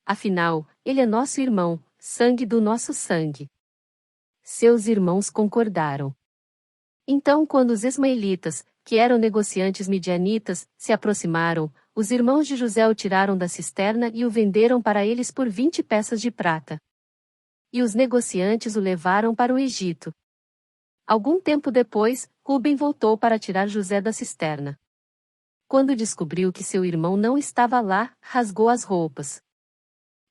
Afinal, ele é nosso irmão, sangue do nosso sangue. Seus irmãos concordaram. Então, quando os ismaelitas, que eram negociantes midianitas, se aproximaram, os irmãos de José o tiraram da cisterna e o venderam para eles por 20 peças de prata. E os negociantes o levaram para o Egito. Algum tempo depois, Rúben voltou para tirar José da cisterna. Quando descobriu que seu irmão não estava lá, rasgou as roupas.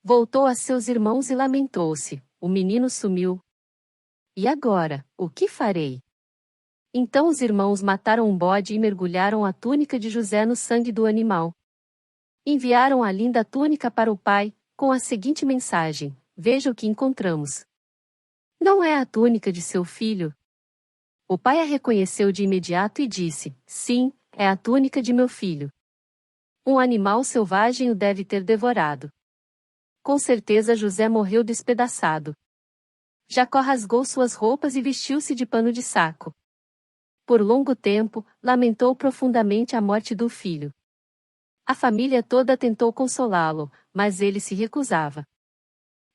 Voltou a seus irmãos e lamentou-se: O menino sumiu. E agora, o que farei? Então os irmãos mataram um bode e mergulharam a túnica de José no sangue do animal. Enviaram a linda túnica para o pai, com a seguinte mensagem: Veja o que encontramos. Não é a túnica de seu filho? O pai a reconheceu de imediato e disse: Sim, é a túnica de meu filho. Um animal selvagem o deve ter devorado. Com certeza José morreu despedaçado. Jacó rasgou suas roupas e vestiu-se de pano de saco. Por longo tempo, lamentou profundamente a morte do filho. A família toda tentou consolá-lo, mas ele se recusava.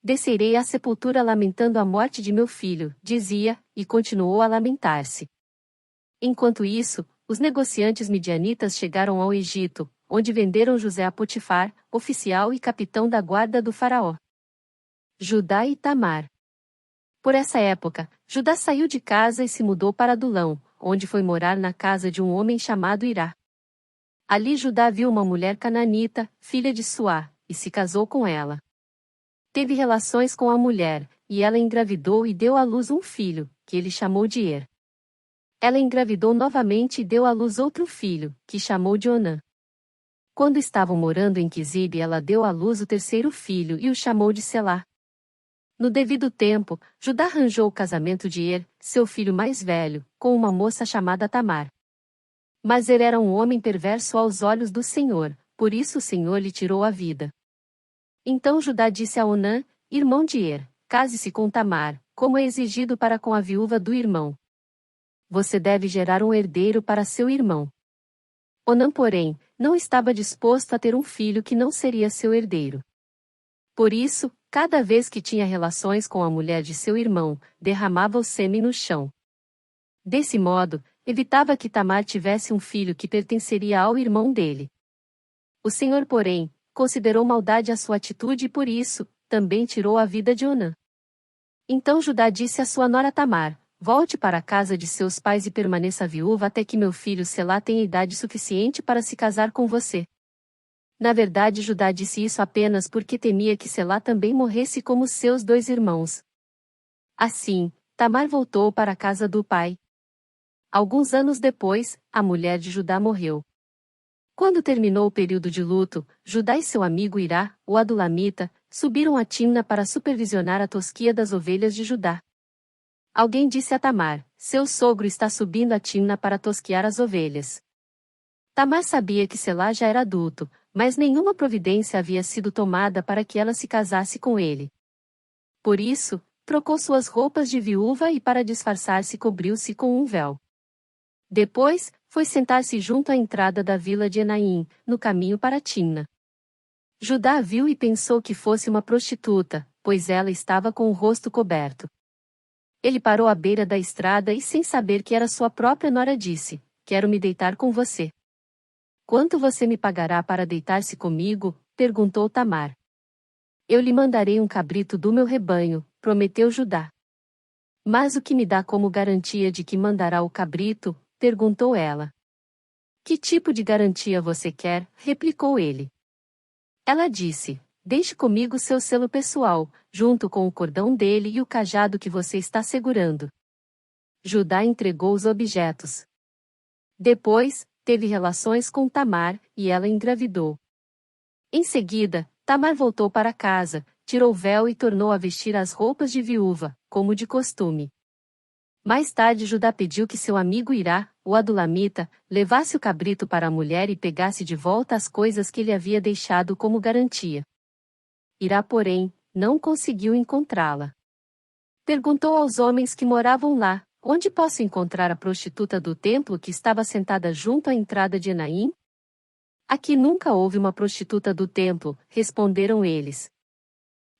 Descerei à sepultura lamentando a morte de meu filho, dizia, e continuou a lamentar-se. Enquanto isso, os negociantes midianitas chegaram ao Egito, onde venderam José a Potifar, oficial e capitão da guarda do faraó. Judá e Tamar. Por essa época, Judá saiu de casa e se mudou para Adulão, onde foi morar na casa de um homem chamado Irá. Ali Judá viu uma mulher cananita, filha de Suá, e se casou com ela. Teve relações com a mulher, e ela engravidou e deu à luz um filho, que ele chamou de Er. Ela engravidou novamente e deu à luz outro filho, que chamou de Onã. Quando estavam morando em Quisibe, ela deu à luz o terceiro filho e o chamou de Selá. No devido tempo, Judá arranjou o casamento de Er, seu filho mais velho, com uma moça chamada Tamar. Mas Er era um homem perverso aos olhos do Senhor, por isso o Senhor lhe tirou a vida. Então Judá disse a Onã, irmão de Er: Case-se com Tamar, como é exigido para com a viúva do irmão. Você deve gerar um herdeiro para seu irmão. Onã, porém, não estava disposto a ter um filho que não seria seu herdeiro. Por isso, cada vez que tinha relações com a mulher de seu irmão, derramava o sêmen no chão. Desse modo, evitava que Tamar tivesse um filho que pertenceria ao irmão dele. O Senhor, porém, considerou maldade a sua atitude e por isso, também tirou a vida de Onã. Então Judá disse à sua nora Tamar: Volte para a casa de seus pais e permaneça viúva até que meu filho Selá tenha idade suficiente para se casar com você. Na verdade, Judá disse isso apenas porque temia que Selá também morresse como seus dois irmãos. Assim, Tamar voltou para a casa do pai. Alguns anos depois, a mulher de Judá morreu. Quando terminou o período de luto, Judá e seu amigo Irá, o Adulamita, subiram a Timna para supervisionar a tosquia das ovelhas de Judá. Alguém disse a Tamar: Seu sogro está subindo a Timna para tosquiar as ovelhas. Tamar sabia que Selá já era adulto, Mas nenhuma providência havia sido tomada para que ela se casasse com ele. Por isso, trocou suas roupas de viúva e para disfarçar-se cobriu-se com um véu. Depois, foi sentar-se junto à entrada da vila de Enaim, no caminho para Timna. Judá a viu e pensou que fosse uma prostituta, pois ela estava com o rosto coberto. Ele parou à beira da estrada e, sem saber que era sua própria nora, disse: "Quero me deitar com você." "Quanto você me pagará para deitar-se comigo?" perguntou Tamar. "Eu lhe mandarei um cabrito do meu rebanho", prometeu Judá. "Mas o que me dá como garantia de que mandará o cabrito?" perguntou ela. "Que tipo de garantia você quer?" replicou ele. Ela disse: "Deixe comigo seu selo pessoal, junto com o cordão dele e o cajado que você está segurando." Judá entregou os objetos. Depois, teve relações com Tamar, e ela engravidou. Em seguida, Tamar voltou para casa, tirou o véu e tornou a vestir as roupas de viúva, como de costume. Mais tarde Judá pediu que seu amigo Hirá, o adulamita, levasse o cabrito para a mulher e pegasse de volta as coisas que ele havia deixado como garantia. Hirá, porém, não conseguiu encontrá-la. Perguntou aos homens que moravam lá: "Onde posso encontrar a prostituta do templo que estava sentada junto à entrada de Enaim?" "Aqui nunca houve uma prostituta do templo", responderam eles.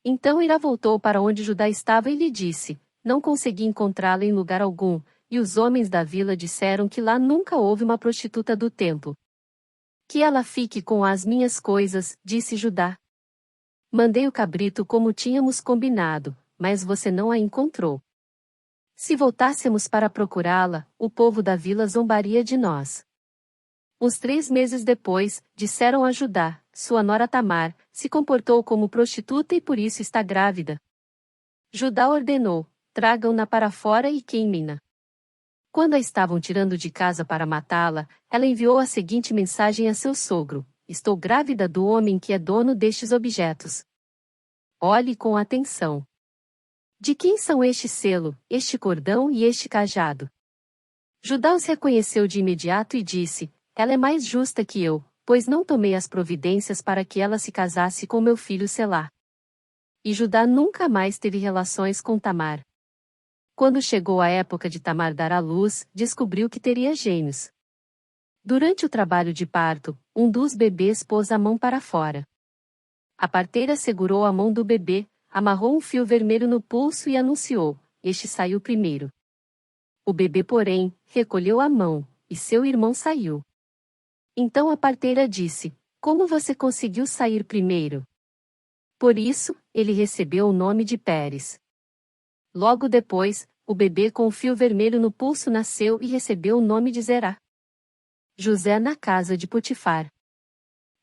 Então Hirá voltou para onde Judá estava e lhe disse: "Não consegui encontrá-la em lugar algum, e os homens da vila disseram que lá nunca houve uma prostituta do templo." "Que ela fique com as minhas coisas", disse Judá. "Mandei o cabrito como tínhamos combinado, mas você não a encontrou. Se voltássemos para procurá-la, o povo da vila zombaria de nós." Uns 3 meses depois, disseram a Judá: "Sua nora Tamar se comportou como prostituta e por isso está grávida." Judá ordenou: "Tragam-na para fora e queimem-na." Quando a estavam tirando de casa para matá-la, ela enviou a seguinte mensagem a seu sogro: "Estou grávida do homem que é dono destes objetos. Olhe com atenção. De quem são este selo, este cordão e este cajado?" Judá os reconheceu de imediato e disse: "Ela é mais justa que eu, pois não tomei as providências para que ela se casasse com meu filho Selá." E Judá nunca mais teve relações com Tamar. Quando chegou a época de Tamar dar à luz, descobriu que teria gêmeos. Durante o trabalho de parto, um dos bebês pôs a mão para fora. A parteira segurou a mão do bebê, amarrou um fio vermelho no pulso e anunciou: "Este saiu primeiro." O bebê, porém, recolheu a mão, e seu irmão saiu. Então a parteira disse: "Como você conseguiu sair primeiro?" Por isso, ele recebeu o nome de Pérez. Logo depois, o bebê com o fio vermelho no pulso nasceu e recebeu o nome de Zerá. José na casa de Potifar.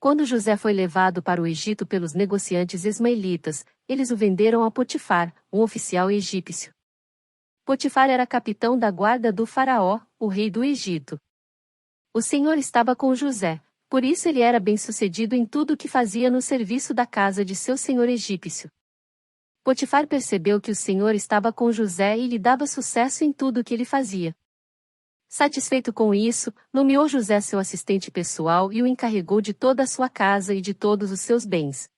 Quando José foi levado para o Egito pelos negociantes ismaelitas, eles o venderam a Potifar, um oficial egípcio. Potifar era capitão da guarda do faraó, o rei do Egito. O Senhor estava com José, por isso ele era bem-sucedido em tudo o que fazia no serviço da casa de seu senhor egípcio. Potifar percebeu que o Senhor estava com José e lhe dava sucesso em tudo o que ele fazia. Satisfeito com isso, nomeou José seu assistente pessoal e o encarregou de toda a sua casa e de todos os seus bens.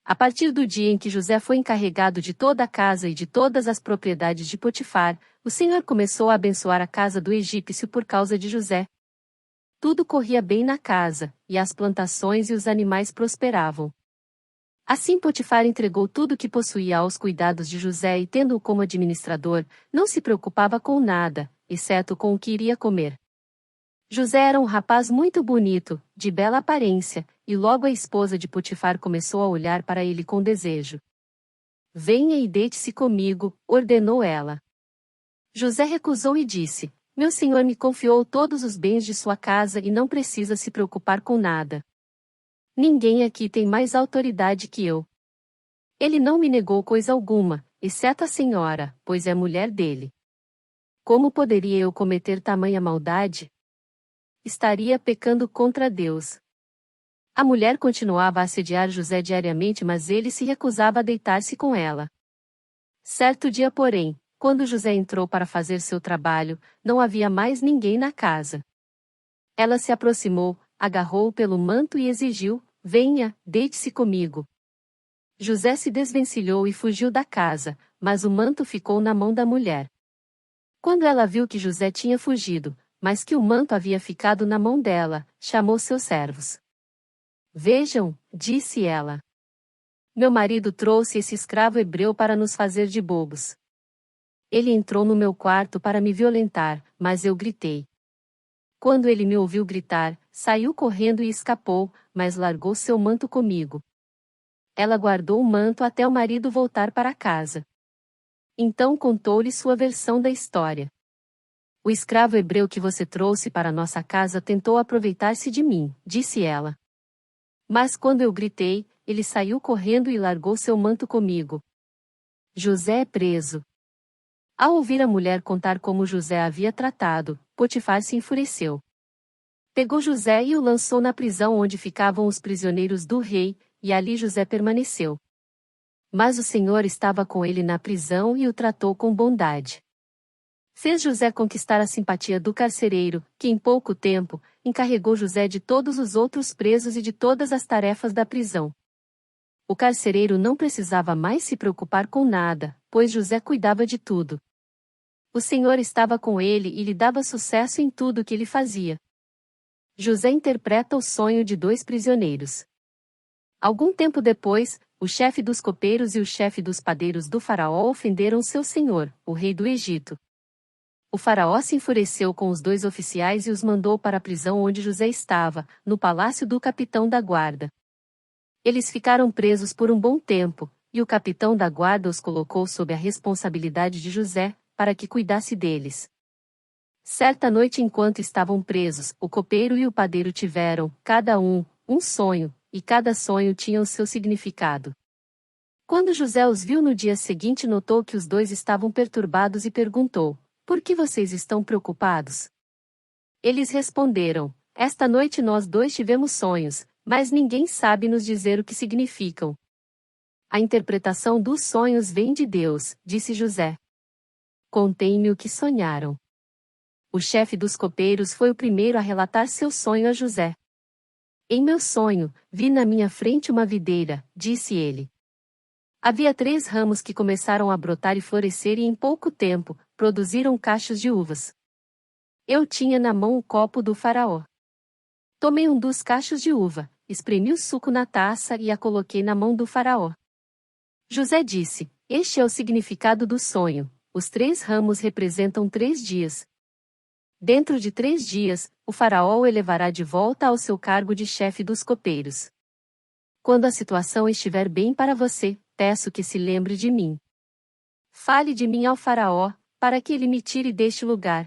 A partir do dia em que José foi encarregado de toda a casa e de todas as propriedades de Potifar, o Senhor começou a abençoar a casa do egípcio por causa de José. Tudo corria bem na casa, e as plantações e os animais prosperavam. Assim Potifar entregou tudo o que possuía aos cuidados de José e, tendo-o como administrador, não se preocupava com nada, exceto com o que iria comer. José era um rapaz muito bonito, de bela aparência, e logo a esposa de Potifar começou a olhar para ele com desejo. "Venha e deite-se comigo", ordenou ela. José recusou e disse: "Meu senhor me confiou todos os bens de sua casa e não precisa se preocupar com nada. Ninguém aqui tem mais autoridade que eu." Ele não me negou coisa alguma, exceto a senhora, pois é mulher dele. Como poderia eu cometer tamanha maldade? Estaria pecando contra Deus. A mulher continuava a assediar José diariamente, mas ele se recusava a deitar-se com ela. Certo dia, porém, quando José entrou para fazer seu trabalho, não havia mais ninguém na casa. Ela se aproximou, agarrou-o pelo manto e exigiu: venha, deite-se comigo. José se desvencilhou e fugiu da casa, mas o manto ficou na mão da mulher. Quando ela viu que José tinha fugido, mas que o manto havia ficado na mão dela, chamou seus servos. Vejam, disse ela. Meu marido trouxe esse escravo hebreu para nos fazer de bobos. Ele entrou no meu quarto para me violentar, mas eu gritei. Quando ele me ouviu gritar, saiu correndo e escapou, mas largou seu manto comigo. Ela guardou o manto até o marido voltar para casa. Então contou-lhe sua versão da história. O escravo hebreu que você trouxe para nossa casa tentou aproveitar-se de mim, disse ela. Mas quando eu gritei, ele saiu correndo e largou seu manto comigo. José é preso. Ao ouvir a mulher contar como José havia tratado, Potifar se enfureceu. Pegou José e o lançou na prisão onde ficavam os prisioneiros do rei, e ali José permaneceu. Mas o Senhor estava com ele na prisão e o tratou com bondade. Fez José conquistar a simpatia do carcereiro, que em pouco tempo, encarregou José de todos os outros presos e de todas as tarefas da prisão. O carcereiro não precisava mais se preocupar com nada, pois José cuidava de tudo. O Senhor estava com ele e lhe dava sucesso em tudo o que ele fazia. José interpreta o sonho de 2 prisioneiros. Algum tempo depois, o chefe dos copeiros e o chefe dos padeiros do faraó ofenderam seu senhor, o rei do Egito. O faraó se enfureceu com os 2 oficiais e os mandou para a prisão onde José estava, no palácio do capitão da guarda. Eles ficaram presos por um bom tempo, e o capitão da guarda os colocou sob a responsabilidade de José, para que cuidasse deles. Certa noite, enquanto estavam presos, o copeiro e o padeiro tiveram, cada um sonho, e cada sonho tinha o seu significado. Quando José os viu no dia seguinte, notou que os 2 estavam perturbados e perguntou: por que vocês estão preocupados? Eles responderam: esta noite nós 2 tivemos sonhos, mas ninguém sabe nos dizer o que significam. A interpretação dos sonhos vem de Deus, disse José. Contem-me o que sonharam. O chefe dos copeiros foi o primeiro a relatar seu sonho a José. Em meu sonho, vi na minha frente uma videira, disse ele. Havia 3 ramos que começaram a brotar e florescer e em pouco tempo, produziram cachos de uvas. Eu tinha na mão o copo do faraó. Tomei um dos cachos de uva, espremi o suco na taça e a coloquei na mão do faraó. José disse: este é o significado do sonho. Os 3 ramos representam 3 dias. Dentro de 3 dias, o faraó o elevará de volta ao seu cargo de chefe dos copeiros. Quando a situação estiver bem para você, peço que se lembre de mim. Fale de mim ao faraó, para que ele me tire deste lugar.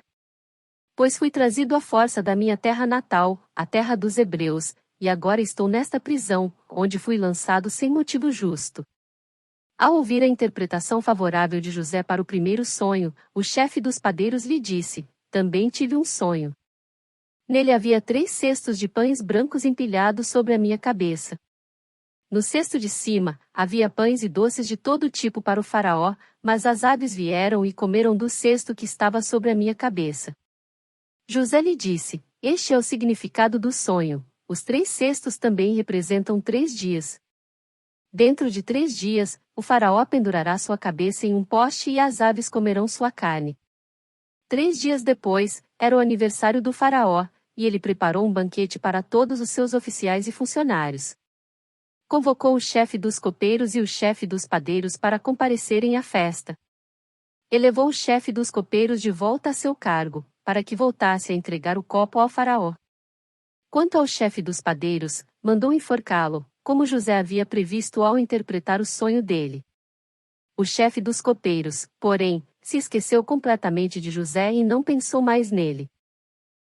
Pois fui trazido à força da minha terra natal, a terra dos hebreus, e agora estou nesta prisão, onde fui lançado sem motivo justo. Ao ouvir a interpretação favorável de José para o primeiro sonho, o chefe dos padeiros lhe disse: também tive um sonho. Nele havia 3 cestos de pães brancos empilhados sobre a minha cabeça. No cesto de cima, havia pães e doces de todo tipo para o faraó, mas as aves vieram e comeram do cesto que estava sobre a minha cabeça. José lhe disse: este é o significado do sonho. Os 3 cestos também representam 3 dias. Dentro de 3 dias, o faraó pendurará sua cabeça em um poste e as aves comerão sua carne. 3 dias depois, era o aniversário do faraó, e ele preparou um banquete para todos os seus oficiais e funcionários. Convocou o chefe dos copeiros e o chefe dos padeiros para comparecerem à festa. Elevou o chefe dos copeiros de volta a seu cargo, para que voltasse a entregar o copo ao faraó. Quanto ao chefe dos padeiros, mandou enforcá-lo, como José havia previsto ao interpretar o sonho dele. O chefe dos copeiros, porém, se esqueceu completamente de José e não pensou mais nele.